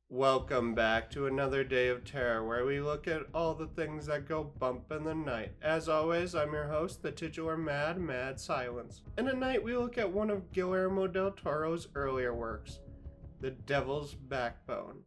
Welcome back to another day of terror where we look at all the things that go bump in the night. As always, I'm your host, the titular Mad Silence. And tonight we look at one of Guillermo del Toro's earlier works, The Devil's Backbone.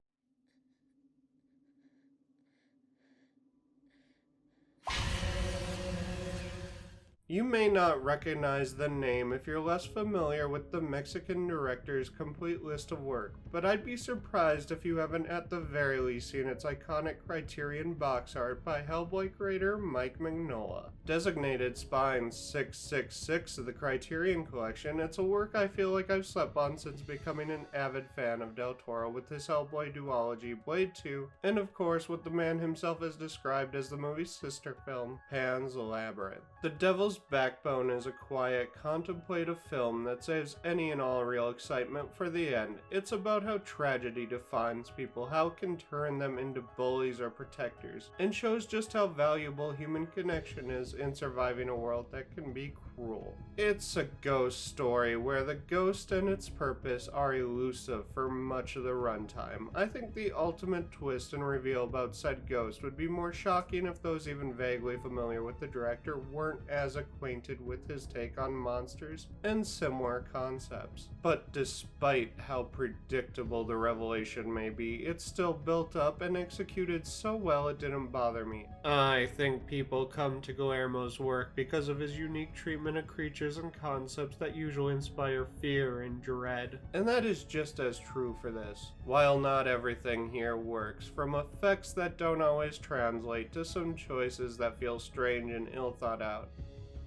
You may not recognize the name if you're less familiar with the Mexican director's complete list of work, but I'd be surprised if you haven't at the very least seen its iconic Criterion box art by Hellboy creator Mike Mignola. Designated Spine 666 of the Criterion Collection, it's a work I feel like I've slept on since becoming an avid fan of Del Toro with his Hellboy duology, Blade 2, and of course what the man himself has described as the movie's sister film, Pan's Labyrinth. The Devil's Backbone is a quiet, contemplative film that saves any and all real excitement for the end. It's about how tragedy defines people, how it can turn them into bullies or protectors, and shows just how valuable human connection is in surviving a world that can be cruel. It's a ghost story where the ghost and its purpose are elusive for much of the runtime. I think the ultimate twist and reveal about said ghost would be more shocking if those even vaguely familiar with the director weren't as acquainted with his take on monsters and similar concepts. But despite how predictable the revelation may be, it's still built up and executed so well it didn't bother me. I think people come to Guillermo's work because of his unique treatment of creatures and concepts that usually inspire fear and dread. And that is just as true for this. While not everything here works, from effects that don't always translate to some choices that feel strange and ill thought out,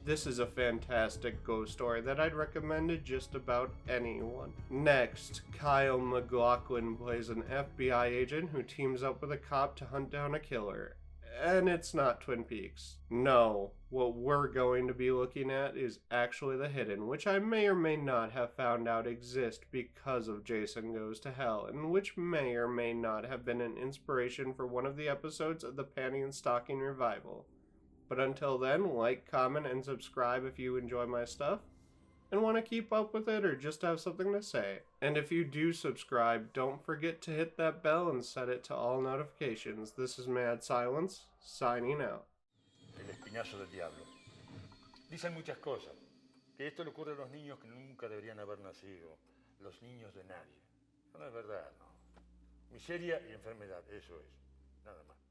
this is a fantastic ghost story that I'd recommend to just about anyone. Next, Kyle MacLachlan plays an FBI agent who teams up with a cop to hunt down a killer. And it's not Twin Peaks. No, what we're going to be looking at is actually The Hidden, which I may or may not have found out exist because of Jason Goes to Hell, and which may or may not have been an inspiration for one of the episodes of the Panty and Stocking revival. But until then, like, comment, and subscribe if you enjoy my stuff and want to keep up with it or just have something to say. And if you do subscribe, don't forget to hit that bell and set it to all notifications. This is Mad Silence, signing out. El espinazo del diablo. Dicen muchas cosas, que esto le ocurre a los niños que nunca deberían haber nacido, los niños de nadie. No es verdad, no. Miseria y enfermedad, eso es, nada más.